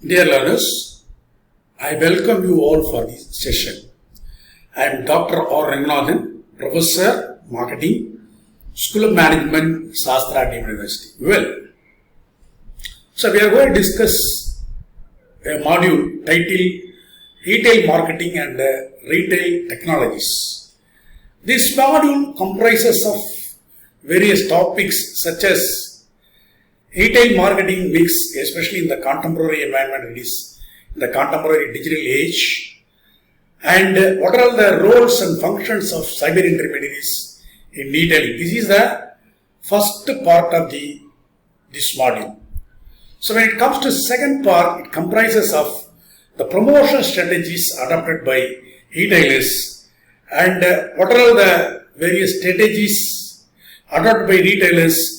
Dear learners, I welcome you all for this session. I am Dr. R. Ranganathan, Professor, Marketing, School of Management, Shastra University. So we are going to discuss a module titled Retail Marketing and Retail Technologies. This module comprises of various topics such as retail marketing mix, especially in the contemporary environment, it is in the contemporary digital age, and what are the roles and functions of cyber intermediaries in retailing. This is the first part of this module. So when it comes to second part, it comprises of the promotion strategies adopted by retailers and what are the various strategies adopted by retailers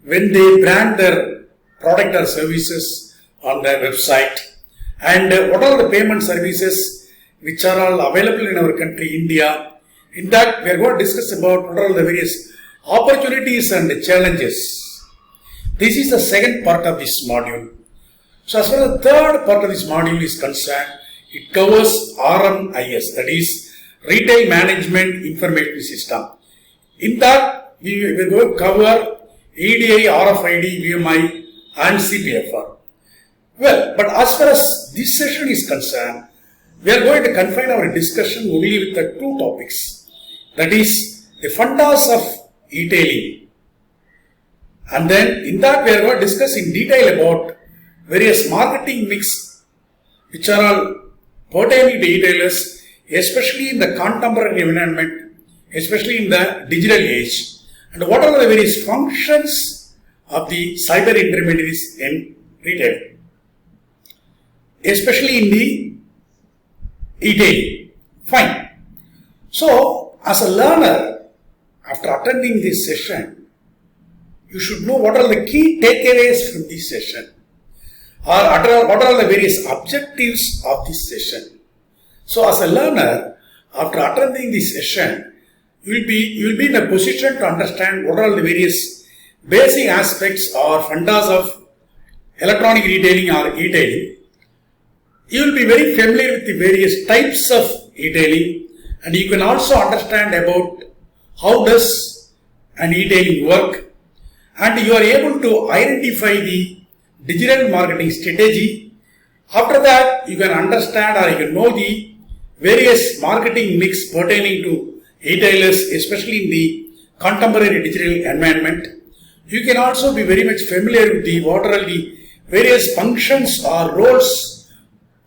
when they brand their product or services on their website, and what are the payment services which are all available in our country, India. In that, we are going to discuss about what are the various opportunities and challenges. This is the second part of this module. So as far as the third part of this module is concerned, it covers RMIS, that is Retail Management Information System. In that, we are going to cover EDI, RFID, VMI and CPFR. Well, but as far as this session is concerned, we are going to confine our discussion only with the two topics. That is the fundas of retailing. And then in that we are going to discuss in detail about various marketing mix which are all pertaining to retailers, especially in the contemporary environment, especially in the digital age. And what are the various functions of the cyber intermediaries in retail, especially in the retailing. Fine. So, as a learner, after attending this session, you should know what are the key takeaways from this session, or what are the various objectives of this session. So, as a learner, after attending this session, you will be in a position to understand what are the various basic aspects or fundas of electronic retailing or retailing. You will be very familiar with the various types of retailing, and you can also understand about how does an retailing work, and you are able to identify the digital marketing strategy. After that, you can understand or you can know the various marketing mix pertaining to retailers, especially in the contemporary digital environment. You can also be very much familiar with what are the various functions or roles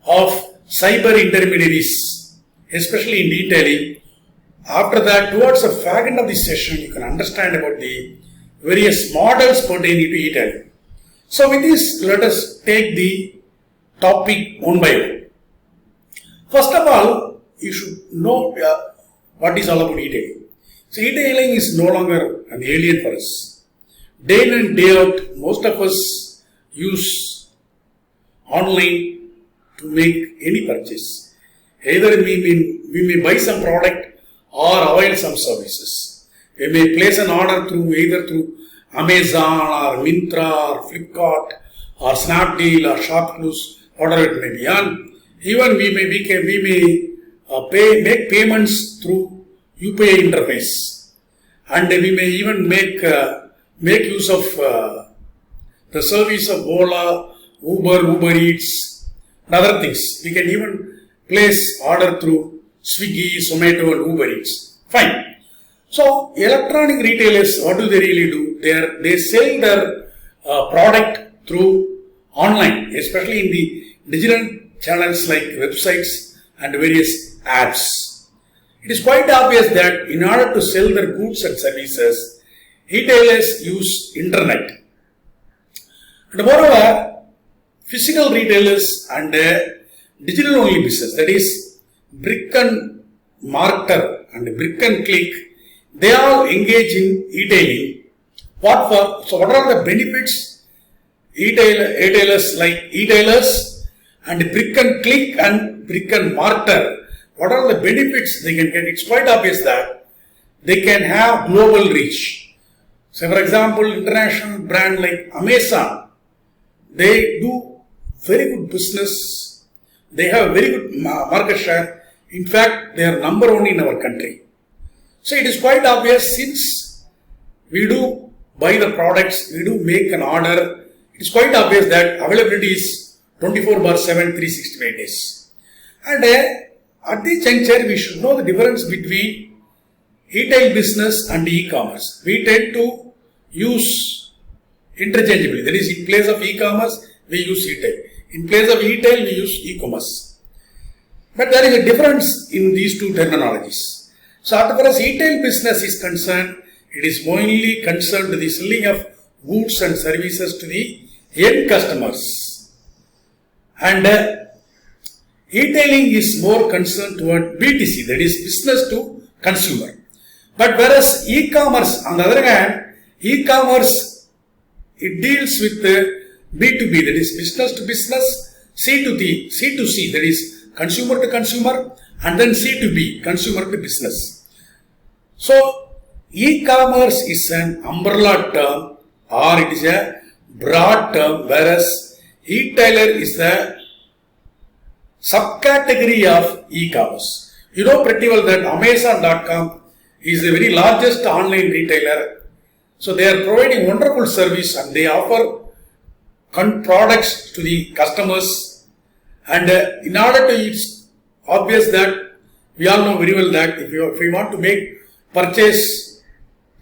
of cyber intermediaries, especially in retailing. After that, towards the fag end of this session, you can understand about the various models pertaining to retailing. So with this, let us take the topic one by one. First of all, you should know what is all about retailing. So retailing is no longer an alien for us. Day in and day out, most of us use online to make any purchase. Either we may buy some product or avail some services. We may place an order either through Amazon or Myntra or Flipkart or Snapdeal or Shopcluse, whatever it may be. And even we may make payments through UPI interface, and we may even make use of the service of Ola, Uber Eats and other things. We can even place order through Swiggy, Zomato and Uber Eats. Fine. So electronic retailers, what do they really do? They sell their product through online, especially in the digital channels like websites and various apps. It is quite obvious that in order to sell their goods and services, retailers use internet. And moreover, physical retailers and digital only business, that is brick and mortar and brick and click, they all engage in retailing. So what are the benefits retailers like retailers and brick and click and brick and mortar? What are the benefits they can get? It's quite obvious that they can have global reach. So for example, international brand like Amazon, they do very good business. They have a very good market share. In fact, they are number one in our country. So it is quite obvious, since we do buy the products, we do make an order, it is quite obvious that availability is 24/7, 365 days. And at this juncture, we should know the difference between retail business and e-commerce. We tend to use interchangeably. That is, in place of e-commerce, we use retail. In place of retail, we use e-commerce. But there is a difference in these two terminologies. So as far as retail business is concerned, it is mainly concerned with the selling of goods and services to the end customers. And retailing is more concerned toward BTC, that is business to consumer. But whereas e-commerce, on the other hand, e-commerce, it deals with B2B, that is business to business, C2C, that is consumer to consumer, and then C2B, consumer to business. So e-commerce is an umbrella term or it is a broad term, whereas retailer is the subcategory of e-commerce. You know pretty well that Amazon.com is the very largest online retailer. So they are providing wonderful service and they offer products to the customers. And in order to, it's obvious that we all know very well that if we want to make purchase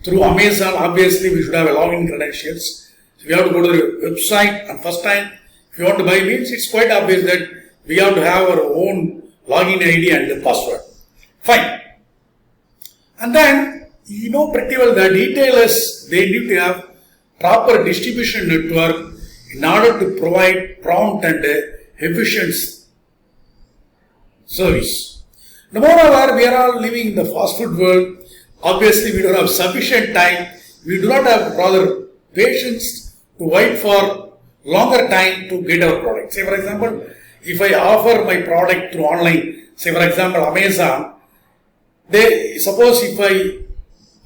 through Amazon, obviously we should have a login credentials. So we have to go to the website, and first time if you want to buy means, it's quite obvious that we have to have our own login ID and the password. Fine. And then you know pretty well that retailers, they need to have proper distribution network in order to provide prompt and efficient service. No moreover, we are all living in the fast food world. Obviously, we don't have sufficient time. We do not have rather patience to wait for longer time to get our product. Say for example, if I offer my product through online, say for example Amazon, they suppose if I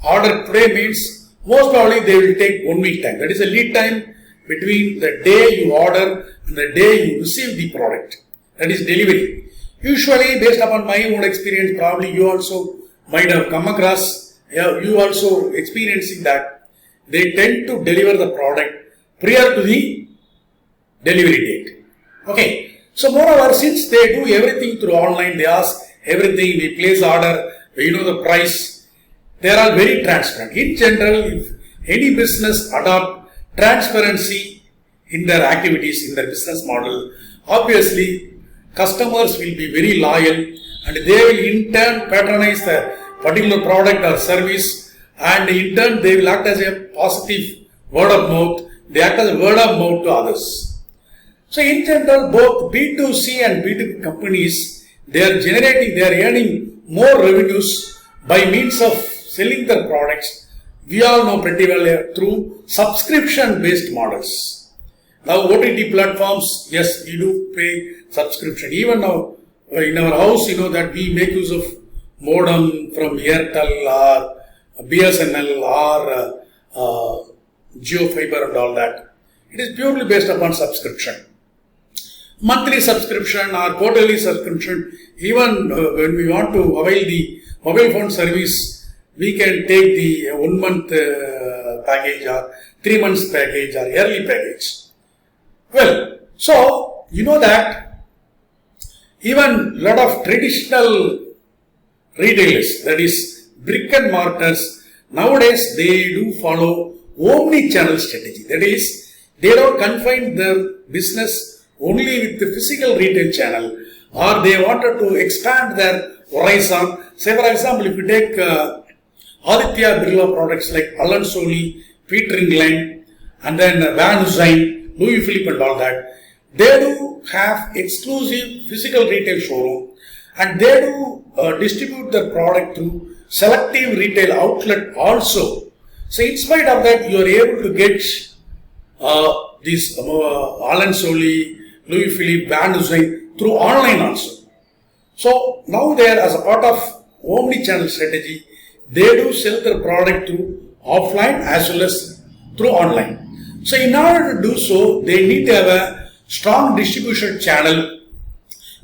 order today means most probably they will take 1 week time. That is a lead time between the day you order and the day you receive the product. That is delivery. Usually, based upon my own experience, probably you also might have come across, you also experiencing that they tend to deliver the product prior to the delivery date. Okay. So moreover, since they do everything through online, they ask everything, we place order, we know the price, they are all very transparent. In general, if any business adopt transparency in their activities, in their business model, obviously customers will be very loyal and they will in turn patronize the particular product or service, and in turn they will act as a positive word of mouth, they act as a word of mouth to others. So in general, both B2C and B2B companies, they are earning more revenues by means of selling their products. We all know pretty well through subscription-based models. Now OTT platforms, yes, we do pay subscription. Even now in our house, you know that we make use of modem from Airtel or BSNL or Jio Fiber and all that. It is purely based upon subscription. Monthly subscription or quarterly subscription, even when we want to avail the mobile phone service, we can take the 1 month package or 3 months package or yearly package. Well, so you know that even lot of traditional retailers, that is brick and mortars, nowadays they do follow omni-channel strategy. That is, they don't confine their business only with the physical retail channel, or they wanted to expand their horizon. Say for example, if you take Aditya Birla products like Allen Solly, Peter England, and then Van Heusen, Louis Philippe and all that, they do have exclusive physical retail showroom and they do distribute their product through selective retail outlet also. So in spite of that, you are able to get these Allen Solly, Louis Philippe, Van Heusen through online also. So now they are, as a part of omni-channel strategy, they do sell their product through offline as well as through online. So in order to do so, they need to have a strong distribution channel.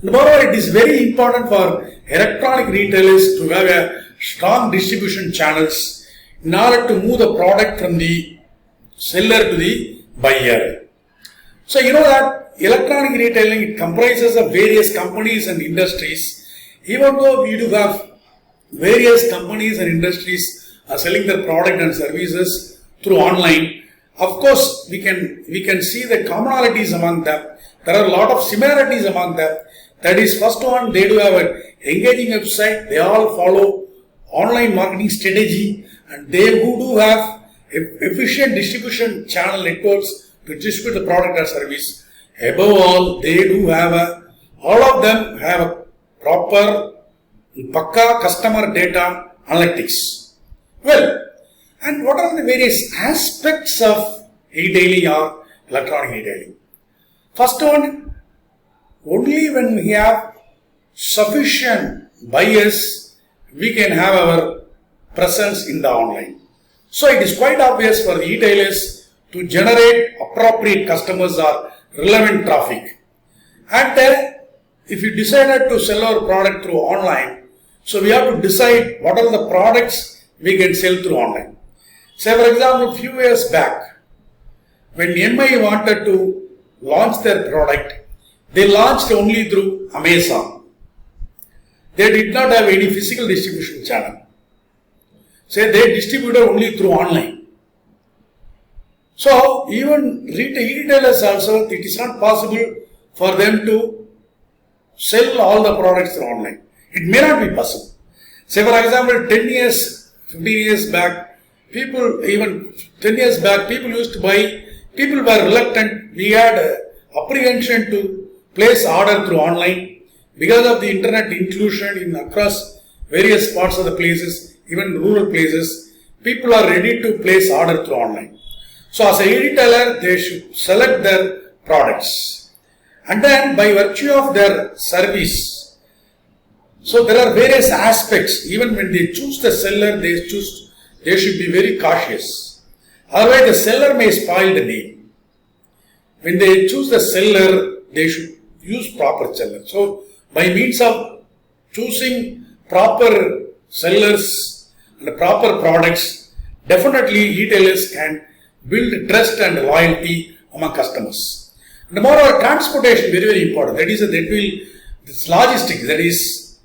Moreover, it is very important for electronic retailers to have a strong distribution channels in order to move the product from the seller to the buyer. So you know that electronic retailing, it comprises of various companies and industries. Even though we do have various companies and industries are selling their product and services through online, of course we can see the commonalities among them. There are a lot of similarities among them. That is, first one, they do have an engaging website. They all follow online marketing strategy, and they do have efficient distribution channel networks to distribute the product or service. Above all, they do have all of them have a proper Pakka customer data analytics. Well, and what are the various aspects of retailing or electronic retailing? First one, only when we have sufficient buyers, we can have our presence in the online. So it is quite obvious for the retailers to generate appropriate customers or relevant traffic. And if you decided to sell our product through online, so we have to decide what are the products we can sell through online. Say for example, a few years back, when MI wanted to launch their product, they launched only through Amazon. They did not have any physical distribution channel. Say they distributed only through online. So even retailers also, it is not possible for them to sell all the products through online. It may not be possible. Say for example, 10 years, 15 years back, people used to buy, people were reluctant. We had apprehension to place order through online because of the internet inclusion across various parts of the places, even rural places. People are ready to place order through online. So as a retailer, they should select their products. And then by virtue of their service, so there are various aspects. Even when they choose the seller, they should be very cautious. Otherwise, the seller may spoil the name. When they choose the seller, they should use proper seller. So by means of choosing proper sellers and proper products, definitely retailers can build trust and loyalty among customers. And moreover, transportation, very, very important. That is, this logistics, that is,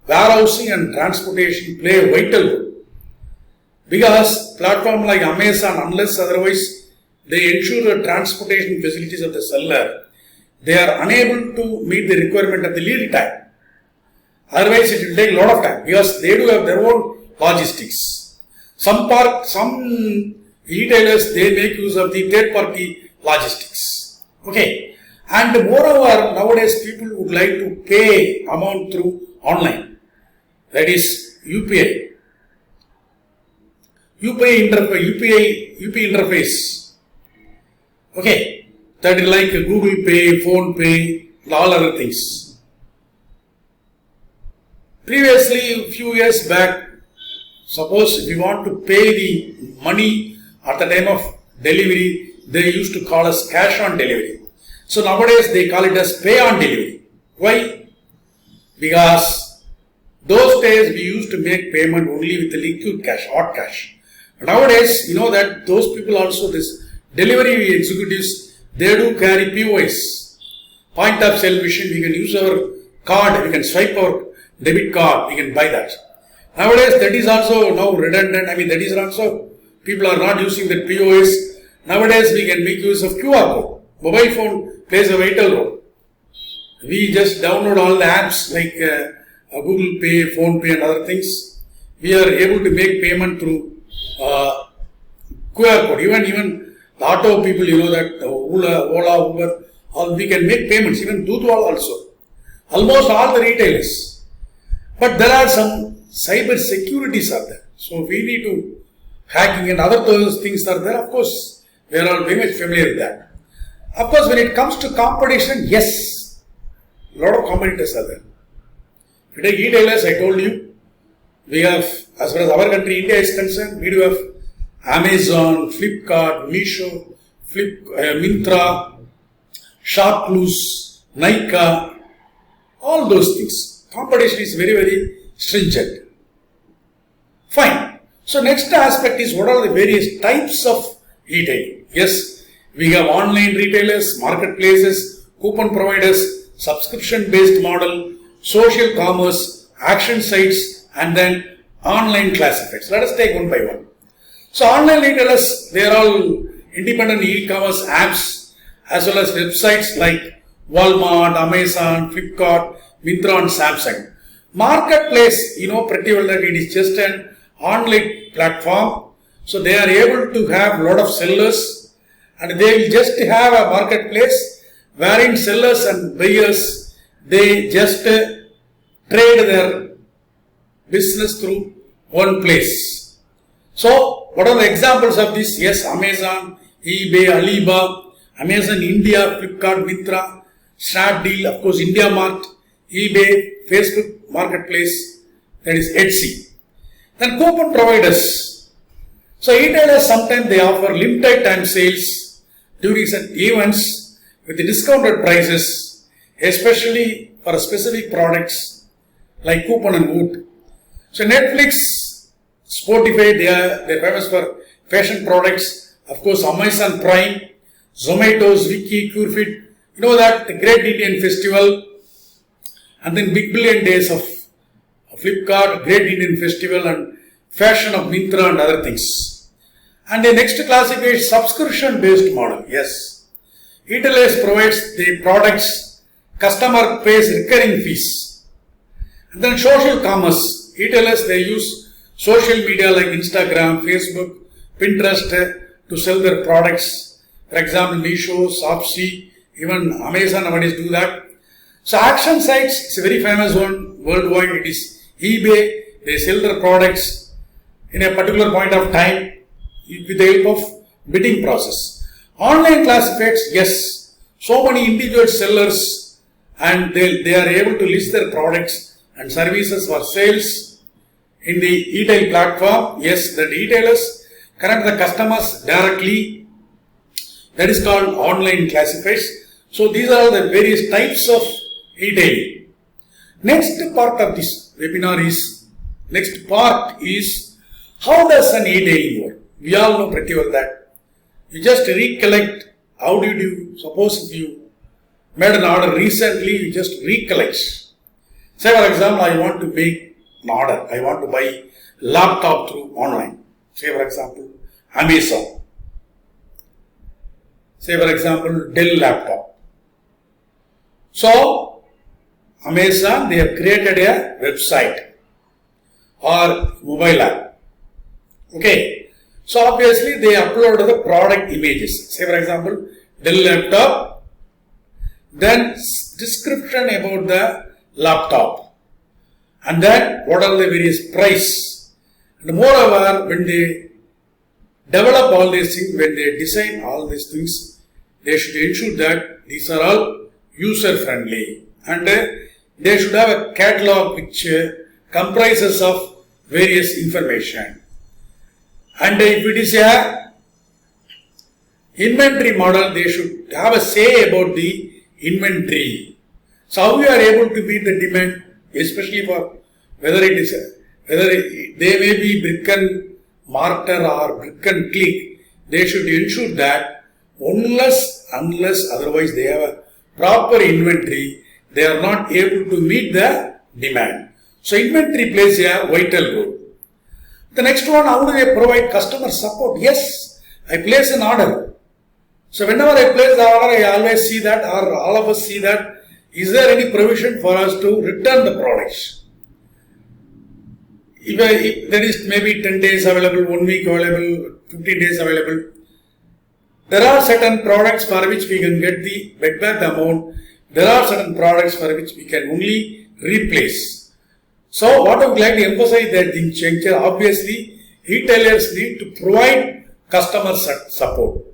warehousing and transportation play a vital role. Because platforms like Amazon, unless otherwise they ensure the transportation facilities of the seller, they are unable to meet the requirement of the lead time. Otherwise, it will take a lot of time because they do have their own logistics. Some retailers, they make use of the third-party logistics. Okay, and moreover, nowadays people would like to pay amount through online. That is UPI. UPI interface. Okay, that is like Google Pay, Phone Pay, all other things. Previously, a few years back, suppose if you want to pay the money at the time of delivery, they used to call us cash on delivery. So nowadays they call it as pay on delivery. Why? Because those days we used to make payment only with the liquid cash, hot cash. But nowadays, you know that those people also, this delivery executives, they do carry POS, point of sale machine. We can use our card, we can swipe our debit card, we can buy that. Nowadays, that is also now redundant. That is also, people are not using the POS. Nowadays, we can make use of QR code. Mobile phone plays a vital role. We just download all the apps like Google Pay, Phone Pay and other things. We are able to make payment through QR code. Even the auto people, you know that Ola, Uber, we can make payments. Even Dudwal also. Almost all the retailers. But there are some cyber securities are there. So we need to hacking and other those things are there. Of course, we are all very much familiar with that. Of course, when it comes to competition, yes, a lot of competitors are there. Today, retailers, I told you, we have, as far as our country, India is concerned, we do have Amazon, Flipkart, Meesho, Myntra, Shark Loose, Nika, all those things. Competition is very, very stringent. Fine. So next aspect is what are the various types of retailing. Yes, we have online retailers, marketplaces, coupon providers, subscription based model, social commerce, action sites, and then online classifieds. Let us take one by one. So online retailers, they are all independent e-commerce apps as well as websites like Walmart, Amazon, Flipkart, Myntra and Samsung. Marketplace, you know pretty well that it is just an online platform. So they are able to have a lot of sellers and they will just have a marketplace wherein sellers and buyers, they just trade their business through one place. So what are the examples of this? Yes, Amazon, eBay, Alibaba, Amazon India, Flipkart, Myntra, Snapdeal, of course India Mart, eBay, Facebook Marketplace, that is Etsy. Then coupon providers. So retailers sometimes they offer limited time sales during certain events with the discounted prices, especially for specific products like coupon and wood. So Netflix, Spotify, they're famous for fashion products. Of course, Amazon Prime, Zomato, Wiki, Curefit. You know that the Great Indian Festival, and then Big Billion Days of Flipkart, Great Indian Festival, and Fashion of Myntra and other things. And the next classification is subscription-based model. Yes, retailers provides the products, customer pays recurring fees. And then social commerce, retailers they use social media like Instagram, Facebook, Pinterest to sell their products. For example, Meesho, Shopsy, even Amazon nowadays do that. So action sites, it's a very famous one worldwide. It is eBay. They sell their products in a particular point of time with the help of bidding process. Online classifieds, yes, so many individual sellers and they are able to list their products and services for sales in the e-tail platform. Yes, the retailers connect the customers directly. That is called online classifieds. So these are the various types of e-tailing. Next part of this webinar is, how does an e-tailing work? We all know pretty well that. You just recollect, how did you, suppose if you made an order recently, you just recollect. Say for example, I want to make an order, I want to buy laptop through online. Say for example, Amazon. Say for example, Dell laptop. So, Amazon, they have created a website or mobile app. Okay. So, obviously, they upload the product images. Say for example, Dell laptop. Then, description about the laptop. And then, what are the various price. And moreover, when they develop all these things, when they design all these things, they should ensure that these are all user friendly and they should have a catalog which comprises of various information. And if it is a inventory model, they should have a say about the inventory. So how you are able to meet the demand, especially for whether they may be brick and mortar or brick and click, they should ensure that unless otherwise they have a proper inventory, they are not able to meet the demand. So inventory plays a vital role. The next one, how do they provide customer support? Yes, I place an order. So whenever I place the order, I always see that, or all of us see that, is there any provision for us to return the products? If there is maybe 10 days available, 1 week available, 15 days available, there are certain products for which we can get the back the amount. There are certain products for which we can only replace. So what I would like to emphasize that in juncture, obviously, retailers need to provide customer support.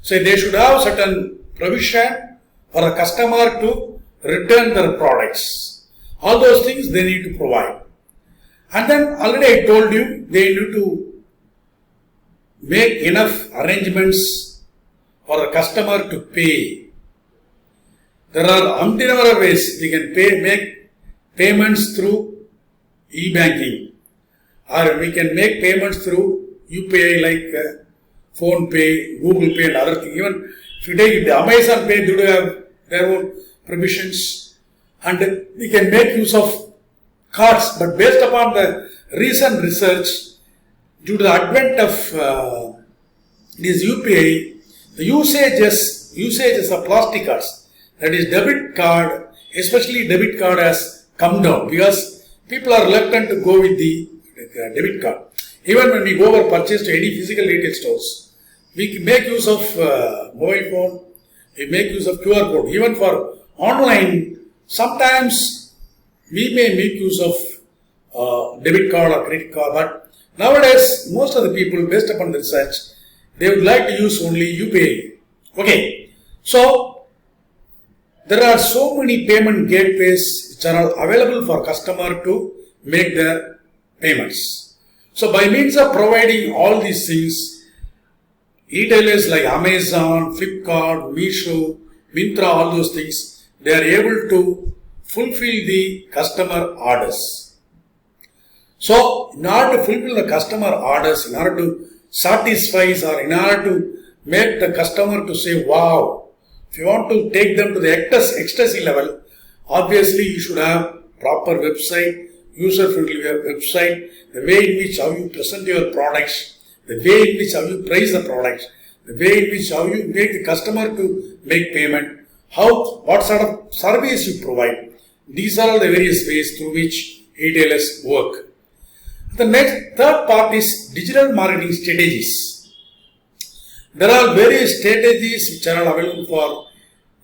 So they should have certain provision for a customer to return their products. All those things they need to provide. And then already I told you, they need to make enough arrangements for the customer to pay. There are umpteen number of ways we can make payments through e-banking, or we can make payments through UPI like Phone Pay, Google Pay and other things. Even if you take the Amazon Pay, they do have their own provisions, and we can make use of cards. But based upon the recent research, due to the advent of this UPI, the usages of plastic cards, that is debit card, especially debit card, has come down because people are reluctant to go with the debit card. Even when we go or purchase to any physical retail stores, we make use of mobile phone, we make use of QR code. Even for online, sometimes we may make use of debit card or credit card, but nowadays most of the people, based upon the research, they would like to use only UPI. Okay, so there are so many payment gateways which are available for customer to make their payments. So by means of providing all these things, retailers like Amazon, Flipkart, Meesho, Myntra, all those things, they are able to fulfill the customer orders. So in order to fulfill the customer orders, in order to satisfy or in order to make the customer to say, wow, if you want to take them to the ecstasy level, obviously you should have proper website, user-friendly website, the way in which how you present your products, the way in which how you price the products, the way in which how you make the customer to make payment, what sort of service you provide. These are all the various ways through which retailers work. The third part is digital marketing strategies. There are various strategies which are available for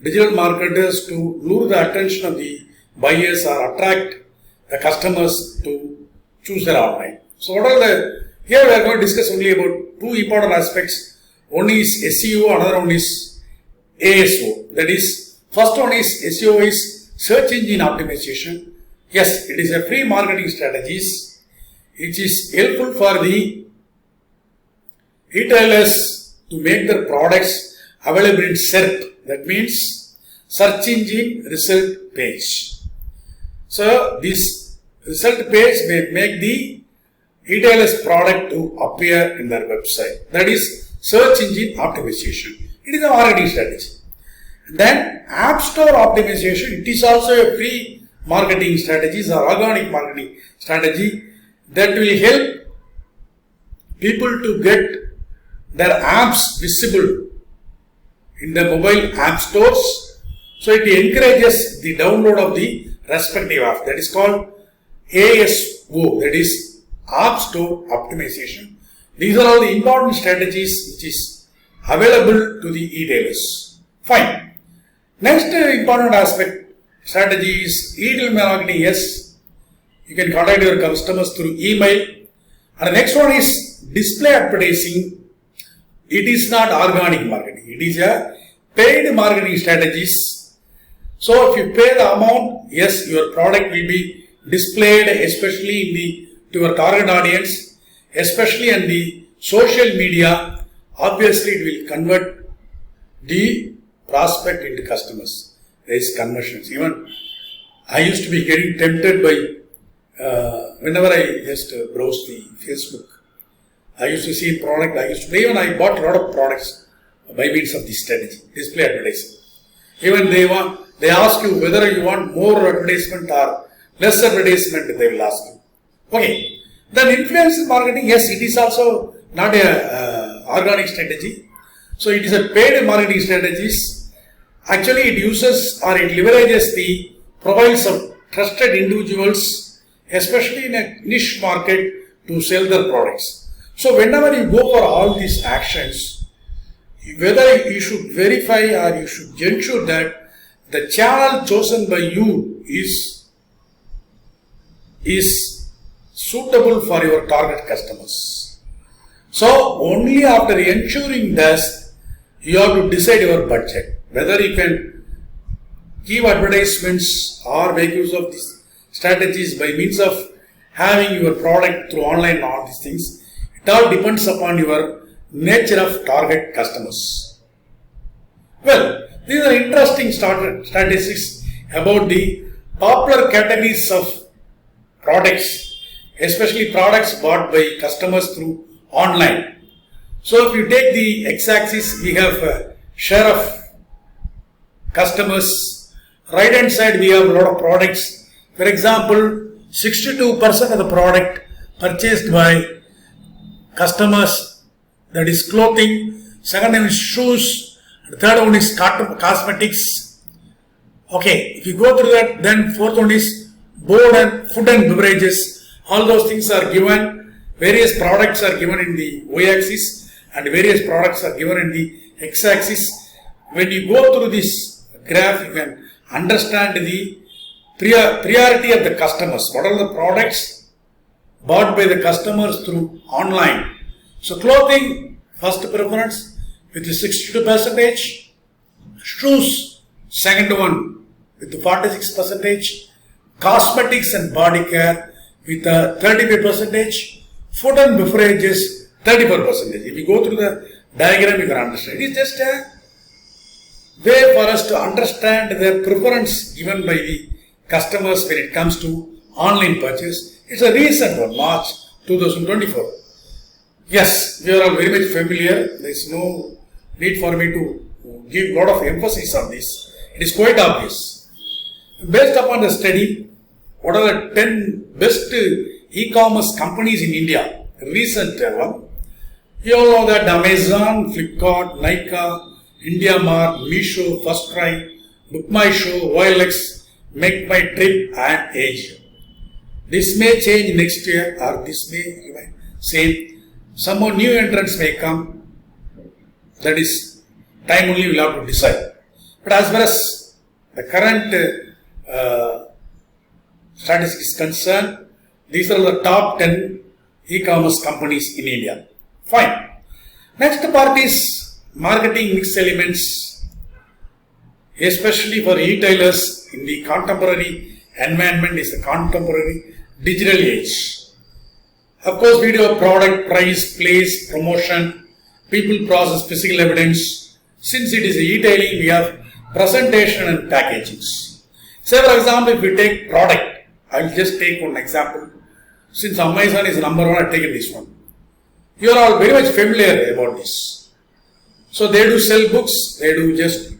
digital marketers to lure the attention of the buyers or attract the customers to choose their online. So what are here we are going to discuss only about two important aspects. One is SEO, another one is ASO. That is, first one is SEO is search engine optimization. Yes, it is a free marketing strategies which is helpful for the retailers to make their products available in SERP. That means search engine result page. So this result page may make the retailer's product to appear in their website. That is search engine optimization. It is a marketing strategy. Then App Store optimization, it is also a free marketing strategy or organic marketing strategy that will help people to get their apps visible in the mobile app stores. So it encourages the download of the respective app. That is called ASO, that is App Store Optimization. These are all the important strategies which is available to the retailers. Fine. Next important aspect strategy is email marketing. Yes, you can contact your customers through email. And the next one is display advertising. It is not organic marketing. It is a paid marketing strategies. So if you pay the amount, yes, your product will be displayed, especially in to your target audience, especially in the social media. Obviously, it will convert the prospect into customers. There is conversions. Even I used to be getting tempted by whenever I just browse the Facebook. I used to see product. Even I bought a lot of products by means of this strategy, display advertising. Even they ask you whether you want more advertisement or less advertisement. They will ask you. Okay. Then influencer marketing. Yes, it is also not a organic strategy. So it is a paid marketing strategies. Actually, it uses or it leverages the profiles of trusted individuals, especially in a niche market, to sell their products. So whenever you go for all these actions, whether you should verify or you should ensure that the channel chosen by you is suitable for your target customers. So only after ensuring this, you have to decide your budget, whether you can give advertisements or make use of these strategies by means of having your product through online and all these things. It all depends upon your nature of target customers. Well, These are interesting statistics about the popular categories of products, especially products bought by customers through online. So if you take the x-axis, we have a share of customers. Right hand side, we have a lot of products. For example, 62% of the product purchased by customers, that is clothing. Second one is shoes. The third one is cosmetics. Okay, if you go through that, then fourth one is board and food and beverages. All those things are given. Various products are given in the y-axis and various products are given in the x-axis. When you go through this graph, you can understand the priority of the customers. What are the products bought by the customers through online? So clothing, first preference with the 62%. Shoes, second one with the 46%. Cosmetics and body care with the 35%. Food and beverages, 34%. If you go through the diagram, you can understand. It is just a way for us to understand the preference given by the customers when it comes to online purchase. It's a recent one, March 2024. Yes, we are all very much familiar. There is no need for me to give a lot of emphasis on this. It is quite obvious. Based upon the study, what are the 10 best e-commerce companies in India? Recent one. You all know that Amazon, Flipkart, Nykaa, IndiaMart, Meesho, FirstCry, BookMyShow, OLX, Make My Trip and Edge. This may change next year or this may remain same. Some more new entrants may come. That is time only we'll have to decide. But as far as the current statistics is concerned, these are the top 10 e-commerce companies in India. Fine. Next part is marketing mix elements, especially for retailers in the contemporary environment is the contemporary digital age. Of course, we do a product, price, place, promotion, people, process, physical evidence. Since it is e-tailing, we have presentation and packaging. Say for example, if we take product, I will just take one example. Since Amazon is number one, I have taken this one. You are all very much familiar about this. So they do sell books, they do just,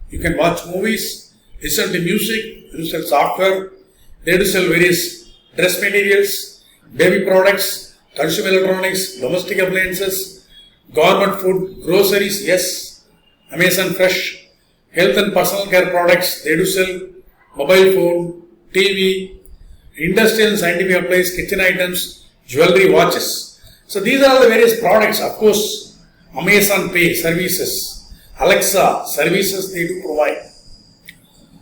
you can watch movies, listen to music, they do sell software, they do sell various dress materials, baby products, consumer electronics, domestic appliances, government food, groceries, yes, Amazon Fresh, health and personal care products, they do sell mobile phone, TV, industrial and scientific appliances, kitchen items, jewelry, watches. So these are all the various products. Of course, Amazon Pay services, Alexa services they do provide.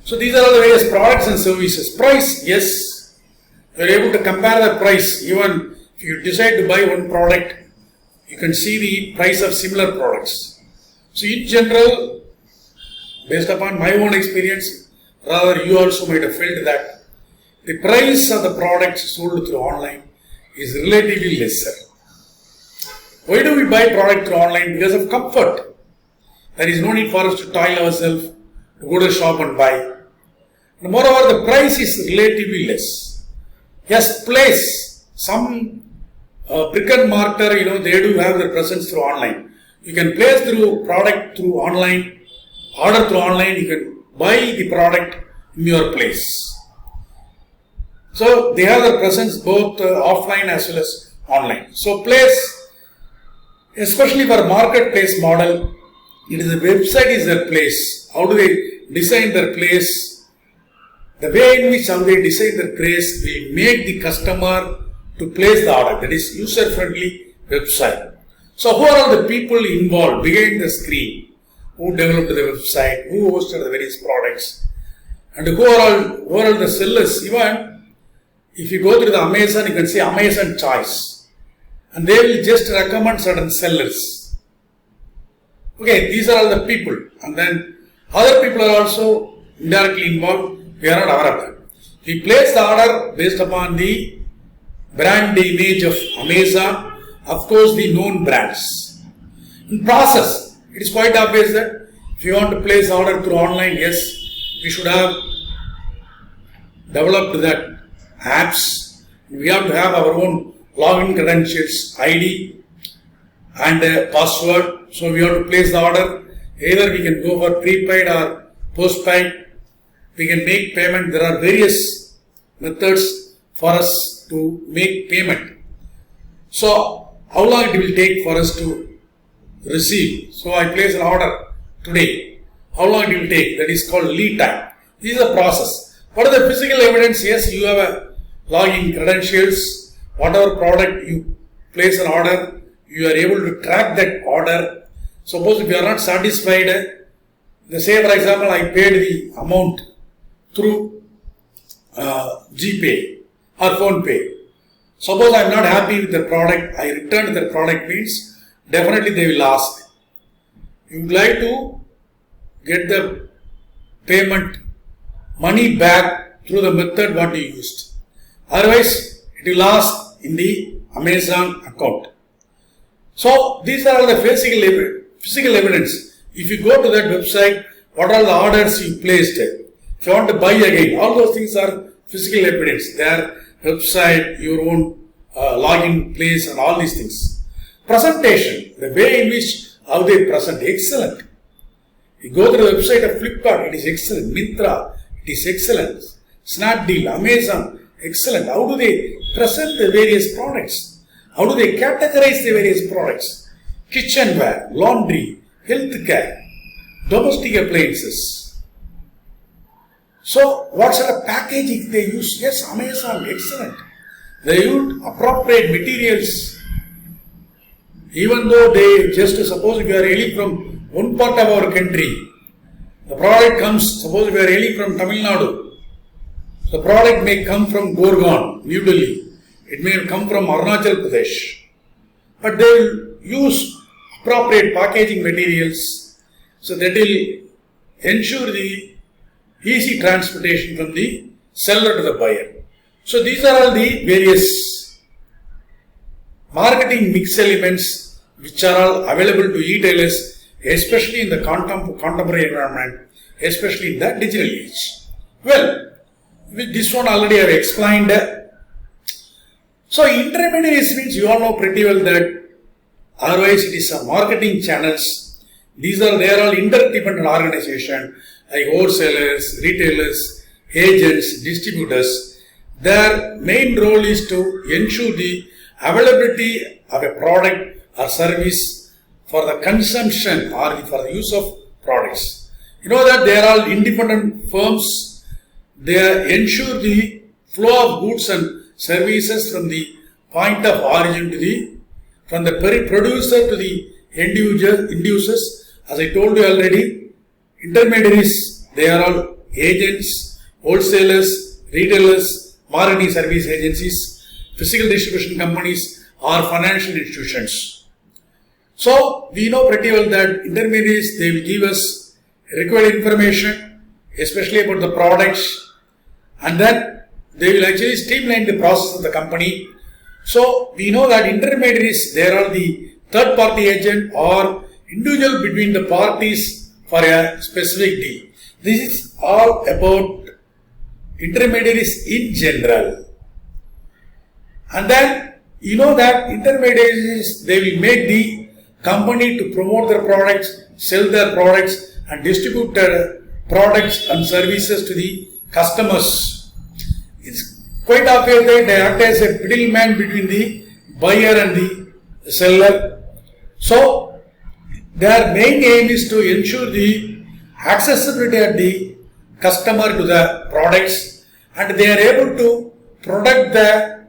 So these are all the various products and services. Price, yes, you are able to compare the price. Even if you decide to buy one product, you can see the price of similar products. So in general, based upon my own experience, rather you also might have felt that the price of the products sold through online is relatively lesser. Why do we buy product through online? Because of comfort. There is no need for us to toil ourselves to go to the shop and buy. And moreover, the price is relatively less. Yes, place. Some brick and mortar, they do have their presence through online. You can place through product through online, order through online, you can buy the product in your place. So they have their presence both offline as well as online. So place, especially for marketplace model, it is a website is their place. How do they design their place? The way in which how they design their place will make the customer to place the order. That is user-friendly website. So who are all the people involved behind the screen? Who developed the website? Who hosted the various products? And who are all the sellers? Even if you go through the Amazon, you can see Amazon Choice. And they will just recommend certain sellers. Okay, these are all the people. And then other people are also indirectly involved. We are not aware of that. We place the order based upon the brand image of Amazon, of course the known brands. In process, it is quite obvious that If you want to place order through online, yes, we should have developed that apps. We have to have our own login credentials, ID and password. So we have to place the order. Either we can go for prepaid or postpaid. We can make payment. There are various methods for us to make payment. So how long it will take for us to receive? So I place an order today. How long it will take? That is called lead time. This is a process. What are the physical evidence? Yes, you have a login credentials. Whatever product you place an order, you are able to track that order. Suppose if you are not satisfied, say for example, I paid the amount through GPay or PhonePe. Suppose I am not happy with the product, I return the product means definitely they will ask. You would like to get the payment money back through the method what you used. Otherwise, it will ask in the Amazon account. So these are all the physical evidence. If you go to that website, what are the orders you placed? If you want to buy again, all those things are physical evidence. Their website, your own login place and all these things. Presentation, the way in which how they present, excellent. You go to the website of Flipkart, it is excellent. Myntra, it is excellent. Snapdeal, Amazon, excellent. How do they present the various products? How do they categorize the various products? Kitchenware, laundry, healthcare, domestic appliances. So, what sort of packaging they use? Yes, Amazon, excellent. They use appropriate materials. Even though they just suppose if you are hailing from one part of our country, the product comes, suppose if you are hailing from Tamil Nadu, the product may come from Gurgaon, New Delhi. It may come from Arunachal Pradesh. But they will use appropriate packaging materials so that will ensure the easy transportation from the seller to the buyer. So these are all the various marketing mix elements which are all available to retailers, especially in the contemporary environment, especially in the digital age. Well, with this one already I have explained. So intermediaries means you all know pretty well that otherwise it is a marketing channels. They are all interdependent organizations like wholesalers, retailers, agents, distributors. Their main role is to ensure the availability of a product or service for the consumption or for the use of products. You know that they are all independent firms. They ensure the flow of goods and services from the point of origin to from the producer to the end users. As I told you already, intermediaries, they are all agents, wholesalers, retailers, marketing service agencies, physical distribution companies or financial institutions. So we know pretty well that intermediaries, they will give us required information, especially about the products, and then they will actually streamline the process of the company. So we know that intermediaries, they are the third party agent or individual between the parties for a specific deal. This is all about intermediaries in general. And then you know that intermediaries, they will make the company to promote their products, sell their products and distribute their products and services to the customers. It's quite obvious that they act as a middleman between the buyer and the seller. So their main aim is to ensure the accessibility of the customer to the products, and they are able to protect the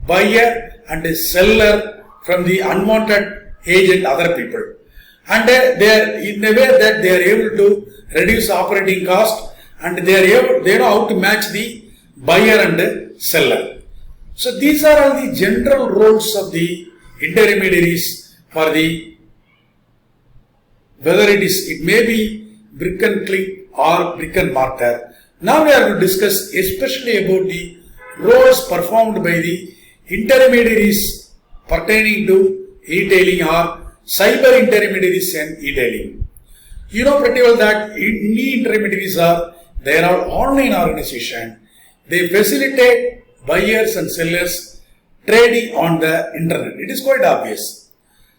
buyer and the seller from the unwanted agent other people. And they are in a way that they are able to reduce operating cost, and they know how to match the buyer and the seller. So these are all the general roles of the intermediaries for the, whether it may be brick and click or brick and mortar. Now we are going to discuss especially about the roles performed by the intermediaries pertaining to e-tailing or cyber intermediaries and e-tailing. You know pretty well that intermediaries they are online organization. They facilitate buyers and sellers trading on the internet. It is quite obvious.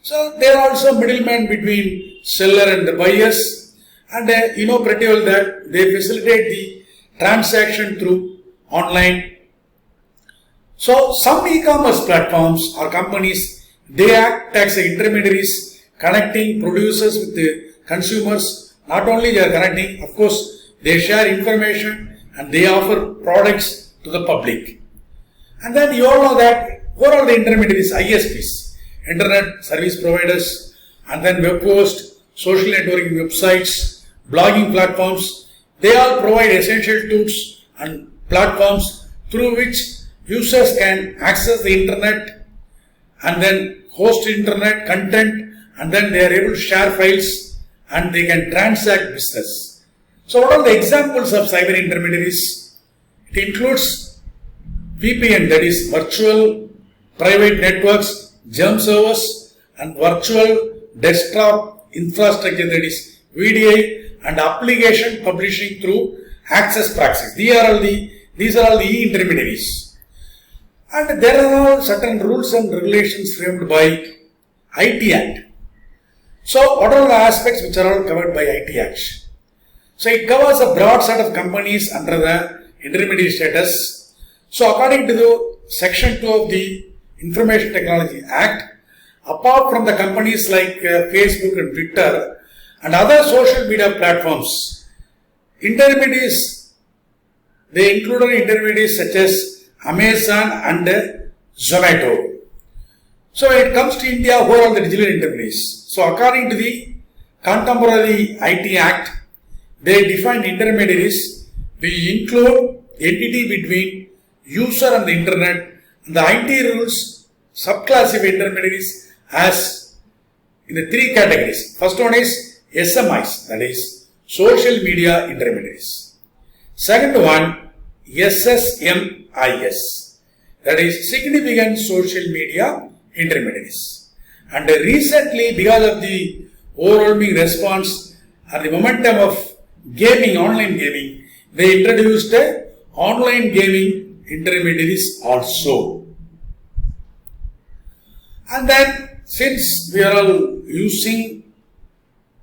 So there are also middlemen between seller and the buyers, and you know pretty well that they facilitate the transaction through online. So some e-commerce platforms or companies, they act as intermediaries connecting producers with the consumers. Not only they are connecting, of course, they share information and they offer products to the public. And then you all know that who are all the intermediaries? ISPs, Internet Service Providers, and then web hosts, social networking websites, blogging platforms. They all provide essential tools and platforms through which users can access the internet and then host internet content, and then they are able to share files and they can transact business. So what are the examples of cyber intermediaries? It includes VPN, that is virtual private networks, germ servers, and virtual desktop infrastructure, that is VDI, and application publishing through access proxies. These are all the intermediaries. And there are all certain rules and regulations framed by IT Act. So what are the aspects which are all covered by IT Act? So it covers a broad set of companies under the intermediate status. So according to the Section 2 of the Information Technology Act, apart from the companies like Facebook and Twitter and other social media platforms, intermediaries, they included intermediaries such as Amazon and Zomato. So when it comes to India, who are all the digital intermediaries? So according to the contemporary IT Act, they define intermediaries. We include entity between user and the internet, and the IT rules subclassify intermediaries as in the three categories. First one is SMIs, that is social media intermediaries. Second one, SSMIS, that is significant social media intermediaries. And recently, because of the overwhelming response and the momentum of gaming, online gaming, they introduced online gaming intermediaries also. And then, since we are all using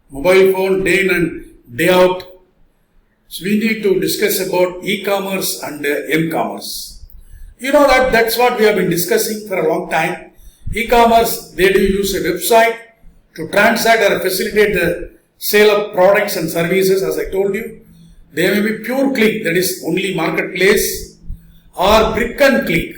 mobile phone day in and day out, so we need to discuss about e-commerce and m-commerce. You know that that's what we have been discussing for a long time. E-commerce, they do use a website to transact or facilitate the sale of products and services. As I told you, they may be pure click, that is only marketplace, or brick and click,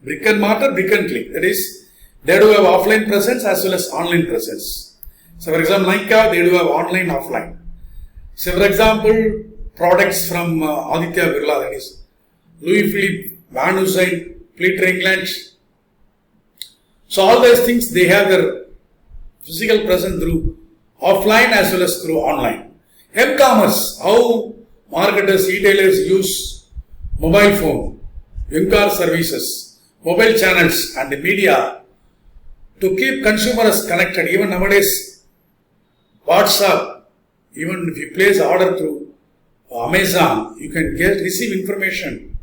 brick and mortar, brick and click, that is they do have offline presence as well as online presence. So for example, Nykaa, they do have online, offline. So for example, products from Aditya Birla, that is Louis Philippe, Van Heusen, Peter England. So all those things, they have their physical presence through offline as well as through online. M-commerce, how marketers, retailers use mobile phone, in-car services, mobile channels and the media to keep consumers connected. Even nowadays, WhatsApp, even if you place an order through Amazon, you can receive information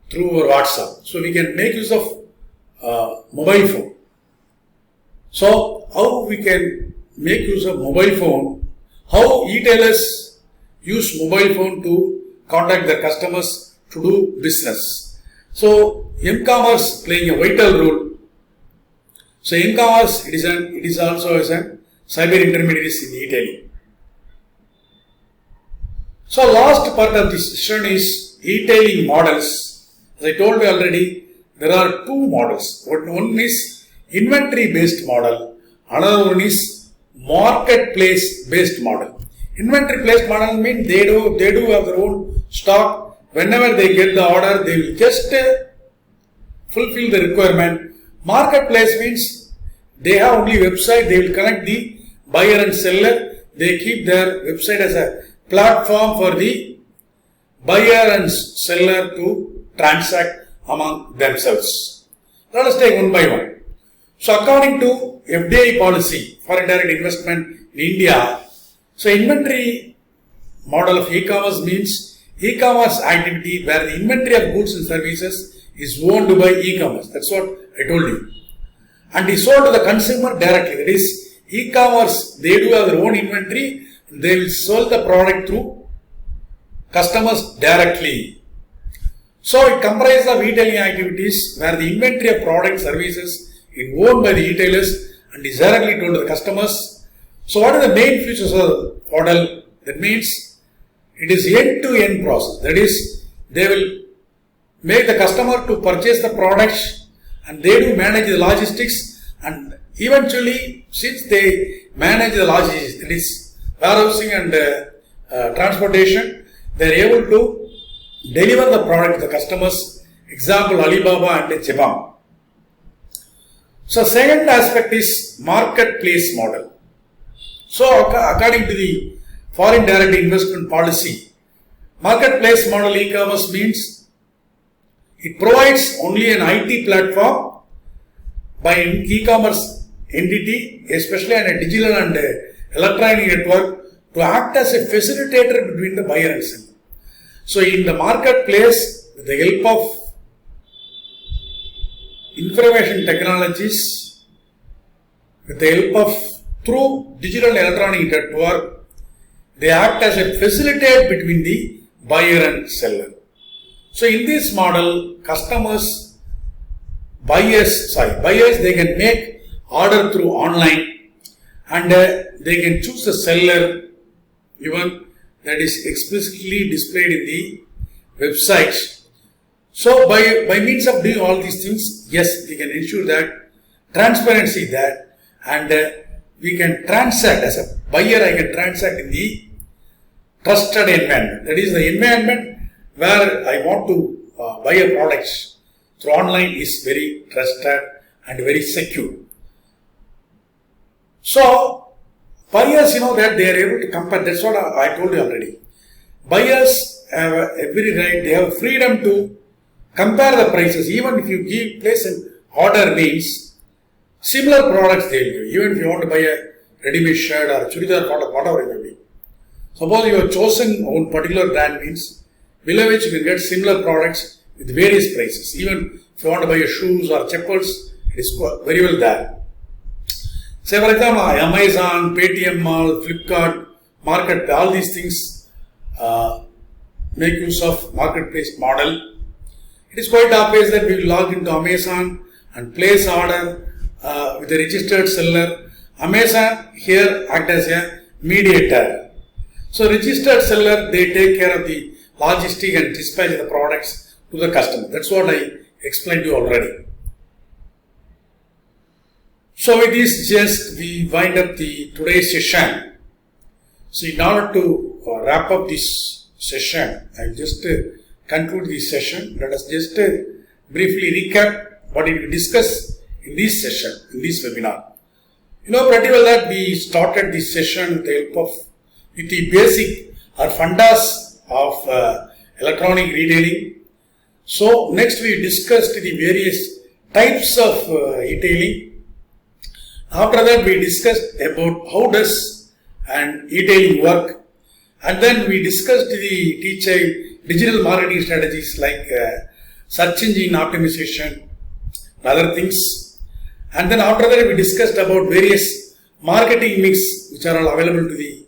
through our WhatsApp. So we can make use of mobile phone. So how we can make use of mobile phone? How retailers use mobile phone to contact their customers to do business. So m-commerce playing a vital role. So m-commerce, it is also as a cyber intermediaries in e-tailing. So last part of this session is e-tailing models. As I told you already, there are two models. One is inventory based model, another one is marketplace based model. Inventory based model means they do have their own stock. Whenever they get the order, they will just fulfill the requirement. Marketplace means they have only website, they will connect the buyer and seller. They keep their website as a platform for the buyer and seller to transact among themselves. Let us take one by one. So according to FDI policy, foreign direct investment in India, So inventory model of e-commerce means e-commerce activity where the inventory of goods and services is owned by e-commerce. That's what I told you. And is sold to the consumer directly. That is, e-commerce, they do have their own inventory. They will sell the product through customers directly. So it comprises of e-tailing activities where the inventory of product services is owned by the e-tailers and is directly told to the customers. So what are the main features of the model? That means it is end-to-end process. That is, they will make the customer to purchase the products and they do manage the logistics, and eventually since they manage the logistics, that is warehousing and transportation, they are able to deliver the product to the customers. Example, Alibaba and Jabam. So second aspect is marketplace model. So according to the foreign direct investment policy, marketplace model e-commerce means it provides only an IT platform by an e-commerce entity, especially on a digital and electronic network, to act as a facilitator between the buyer and seller. So in the marketplace, with the help of information technologies, with the help of through digital and electronic network, they act as a facilitator between the buyer and seller. So in this model, buyers, they can make order through online, and they can choose a seller even that is explicitly displayed in the website. So by means of doing all these things, yes, we can ensure that transparency that, and we can transact as a buyer. I can transact in the trusted environment. That is the environment where I want to buy a product through online is very trusted and very secure. So buyers, that they are able to compare. That's what I told you already. Buyers have every right. They have freedom to compare the prices. Even if you place an order means similar products they will give. Even if you want to buy a ready-made shirt or a churidar product, whatever it may be. Suppose you have chosen one particular brand means below which you can get similar products with various prices. Even if you want to buy your shoes or chappals, it is very well there. Say for example, Amazon, Paytm Mall, Flipkart, Market, all these things make use of marketplace model. It is quite obvious that we will log into Amazon and place order with a registered seller. Amazon here act as a mediator. So registered seller, they take care of the logistic and dispatch the products to the customer. That's what I explained to you already. So with this, we wind up the today's session. So in order to wrap up this session, I will just conclude this session. Let us just briefly recap what we discussed in this session, in this webinar. You know pretty well that we started this session with the help of the basic or fundas of electronic retailing. So next we discussed the various types of e-tailing. After that we discussed about how does an e-tailing work, and then we discussed the digital marketing strategies like search engine optimization and other things. And then after that we discussed about various marketing mix which are all available to the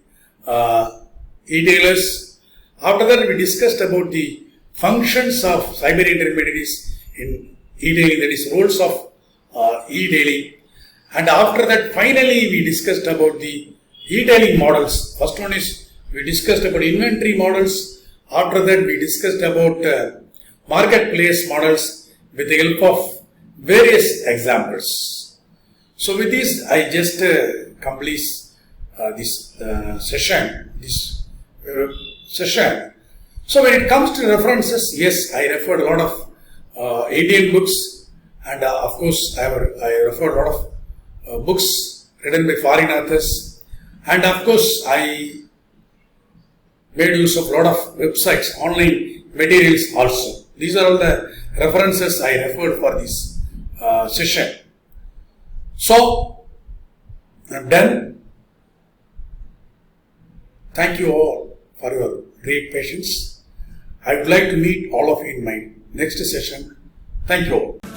e-tailers. After that we discussed about the functions of cyber intermediaries in e-tailing, that is roles of e-tailing. And after that finally we discussed about the e-tailing models. First one is we discussed about inventory models. After that we discussed about marketplace models with the help of various examples. So with this I just complete this session. So when it comes to references, yes, I referred a lot of Indian books, and of course I referred a lot of books written by foreign authors, and of course I made use of a lot of websites, online materials also. These are all the references I referred for this session. So I'm done. Thank you all for your great patience. I would like to meet all of you in my next session. Thank you all.